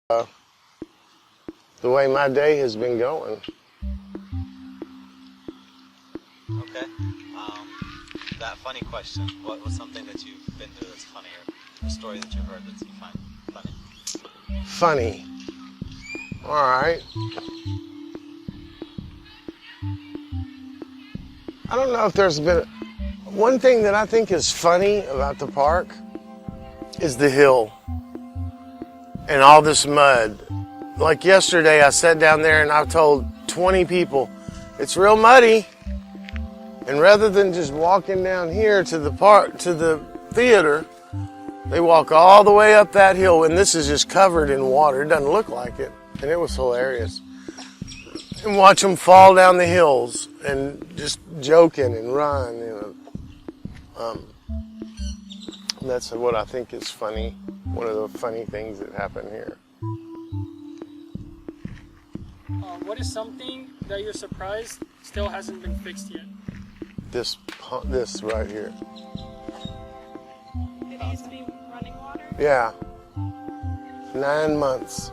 the way my day has been going. Okay. That funny question. What was something that you've been through that's funny, or a story that you've heard that you find funny? Funny. All right. I don't know if there's been one thing that I think is funny about the park is the hill and all this mud. Like yesterday, I sat down there and I told 20 people, it's real muddy. And rather than just walking down here to the park, to the theater, they walk all the way up that hill, and this is just covered in water. It doesn't look like it, and it was hilarious. And watch them fall down the hills and just joking and run, you know. That's what I think is funny. One of the funny things that happen here. What is something that you're surprised still hasn't been fixed yet? This right here. It needs to be running water? Yeah. 9 months.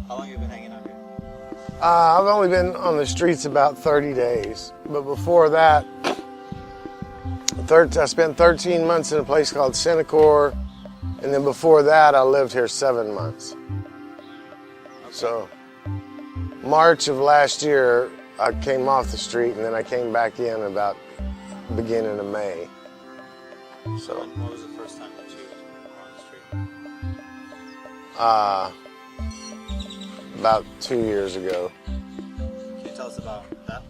How long have you been hanging out here? I've only been on the streets about 30 days. But before that, I spent 13 months in a place called Senecor. And then before that, I lived here 7 months. Okay. So, March of last year, I came off the street, and then I came back in about beginning of May. So, What was the first time that you were on the street? about 2 years ago. Can you tell us about that?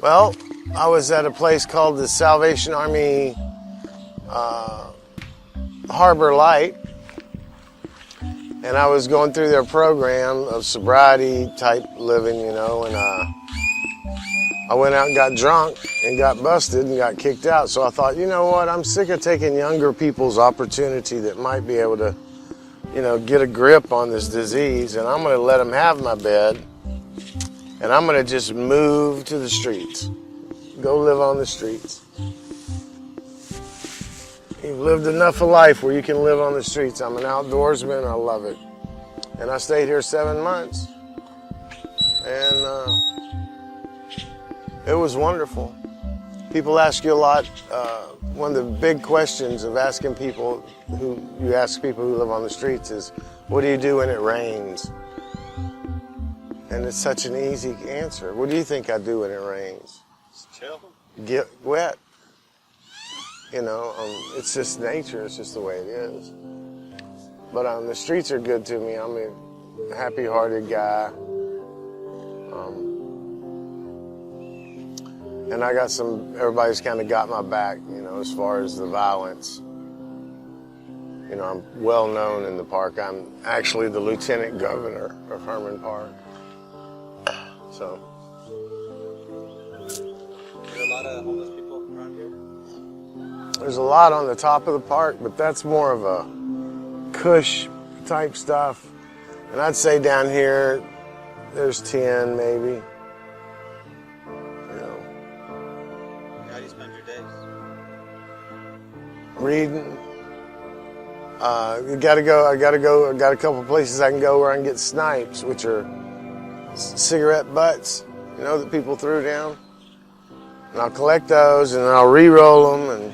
Well, I was at a place called the Salvation Army Harbor Light, and I was going through their program of sobriety type living, you know, and I went out and got drunk and got busted and got kicked out. So I thought, you know what, I'm sick of taking younger people's opportunity that might be able to, you know, get a grip on this disease, and I'm going to let them have my bed, and I'm going to just move to the streets, go live on the streets. You've lived enough of life where you can live on the streets. I'm an outdoorsman. I love it. And I stayed here 7 months. And it was wonderful. People ask you a lot. One of the big questions of asking people you ask people who live on the streets is, what do you do when it rains? And it's such an easy answer. What do you think I do when it rains? Just chill. Get wet. You know, it's just nature. It's just the way it is. But the streets are good to me. I'm a happy-hearted guy. And I got everybody's kind of got my back, you know, as far as the violence. You know, I'm well known in the park. I'm actually the lieutenant governor of Herman Park. So. Are there a lot of homeless people around here? There's a lot on the top of the park, but that's more of a cush type stuff. And I'd say down here, there's 10 maybe. You know, How do you spend your days? reading. I got a couple places I can go where I can get snipes, which are cigarette butts, you know, that people threw down. And I'll collect those and I'll re-roll them and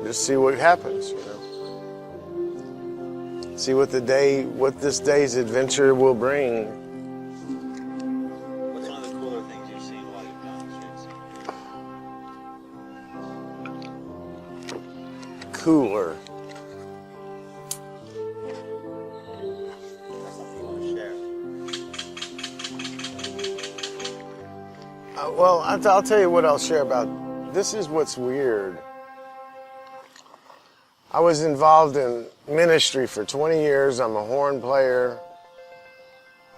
just see what happens, you know. See what this day's adventure will bring. What's one of the cooler things you've seen while you've been on the streets? Cooler. That's something you want to share. Well, I'll tell you what I'll share about. This is what's weird. I was involved in ministry for 20 years. I'm a horn player.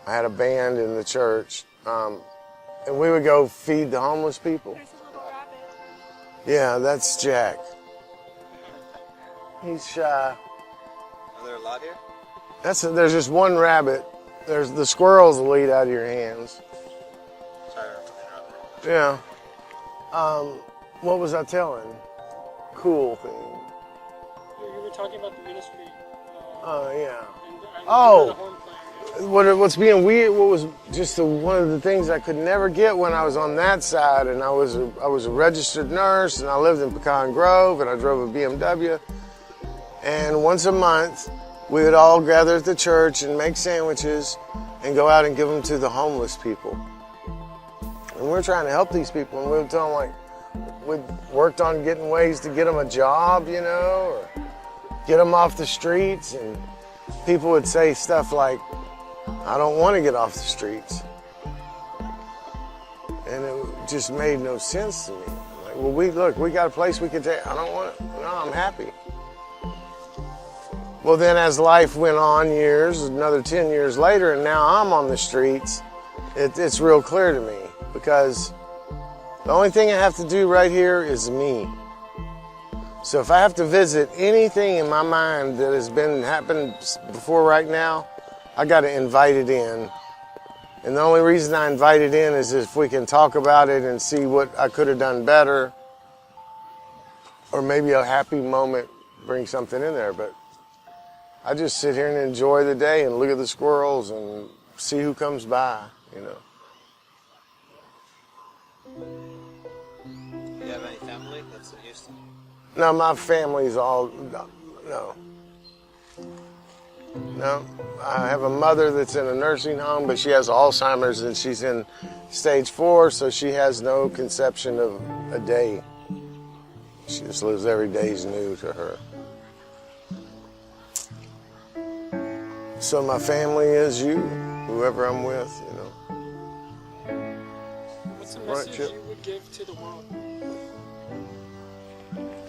I had a band in the church. And we would go feed the homeless people. There's a little rabbit. Yeah, that's Jack. He's shy. Are there a lot here? There's just one rabbit. There's the squirrels will eat out of your hands. Sorry for interrupting. Yeah. What was I telling? Cool thing. You were talking about the ministry. Oh, yeah. And Oh. the horn player. What's being weird, what was just one of the things I could never get when I was on that side, and I was a registered nurse, and I lived in Pecan Grove, and I drove a BMW, and once a month, we would all gather at the church and make sandwiches and go out and give them to the homeless people. And we were trying to help these people, and we would tell them, like, we worked on getting ways to get them a job, you know, or get them off the streets, and people would say stuff like, I don't want to get off the streets. And it just made no sense to me. Like, well, we got a place we could take. I don't want it. No, I'm happy. Well, then as life went on years, another 10 years later, and now I'm on the streets, it's real clear to me, because the only thing I have to do right here is me. So if I have to visit anything in my mind that has been happened before right now, I got to invite it in. And the only reason I invite it in is if we can talk about it and see what I could have done better, or maybe a happy moment bring something in there. But I just sit here and enjoy the day and look at the squirrels and see who comes by, you know. Do you have any family that's in Houston? No, my family's all, no. I have a mother that's in a nursing home, but she has Alzheimer's and she's in stage 4, so she has no conception of a day. She just lives every day's new to her. So my family is you, whoever I'm with, you know. What's the Right, message Chip? you would give to the world?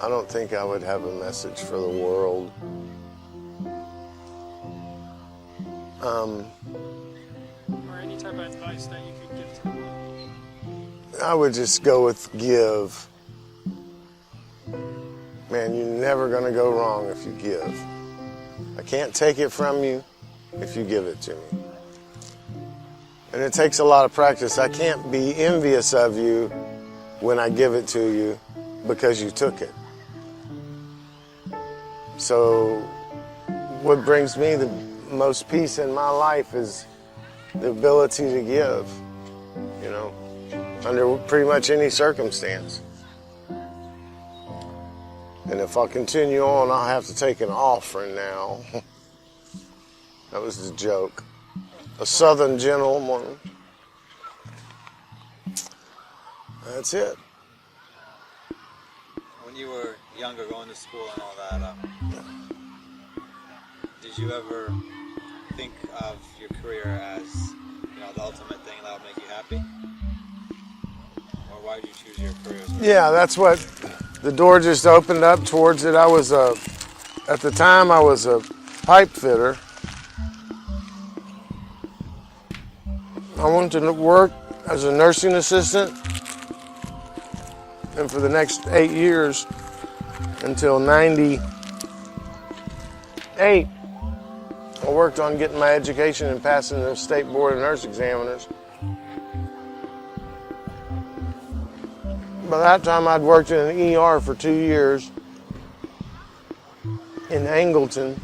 I don't think I would have a message for the world. Or any type of advice that you could give to the world? I would just go with give. Man, you're never gonna go wrong if you give. I can't take it from you if you give it to me. And it takes a lot of practice. I can't be envious of you when I give it to you because you took it. So what brings me the most peace in my life is the ability to give, you know, under pretty much any circumstance. And if I continue on, I'll have to take an offering now. That was a joke. A Southern gentleman. That's it. When you were younger, going to school and all that, did you ever think of your career as, you know, the ultimate thing that would make you happy? Or why did you choose your career? Yeah, that's what the door just opened up towards it. I was at the time I was a pipe fitter. I wanted to work as a nursing assistant, and for the next 8 years, until 98, I worked on getting my education and passing the State Board of Nurse Examiners. By that time, I'd worked in an ER for 2 years in Angleton.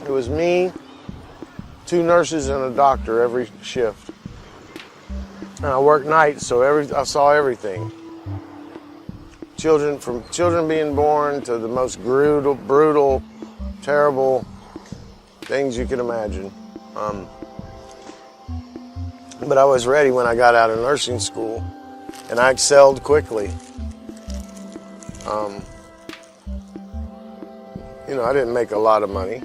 It was me, 2 nurses, and a doctor every shift. And I worked nights, so I saw everything. From children being born to the most brutal, terrible things you could imagine. But I was ready when I got out of nursing school, and I excelled quickly. You know, I didn't make a lot of money,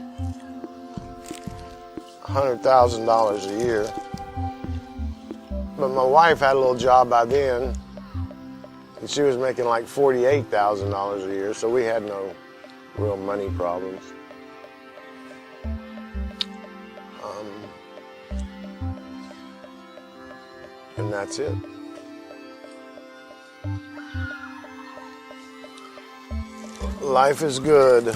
$100,000 a year. But my wife had a little job by then, and she was making like $48,000 a year, so we had no real money problems. And that's it. Life is good.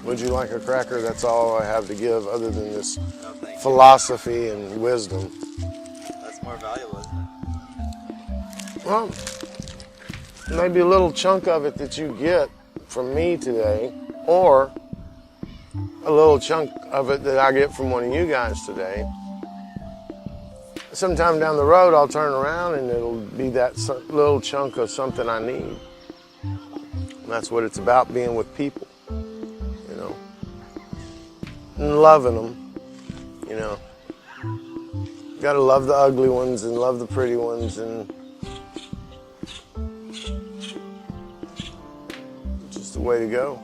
Would you like a cracker? That's all I have to give other than this No, thank you. philosophy and wisdom. That's more valuable, isn't it? Well, maybe a little chunk of it that you get from me today, or a little chunk of it that I get from one of you guys today. Sometime down the road, I'll turn around and it'll be that little chunk of something I need. And that's what it's about, being with people, you know, and loving them, you know. Got to love the ugly ones and love the pretty ones, and just the way to go.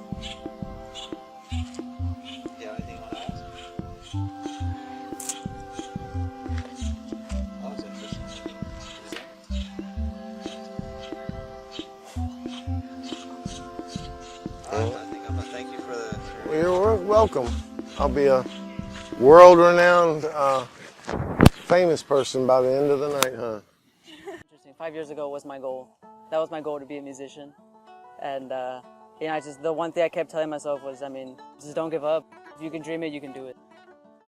Yeah, anything you want to ask? Oh, it's interesting. I think I'm gonna thank you for the. Well, you're welcome. I'll be a world-renowned, famous person by the end of the night, huh? Interesting. 5 years ago was my goal. That was my goal, to be a musician. And you know, the one thing I kept telling myself was, I mean, just don't give up. If you can dream it, you can do it.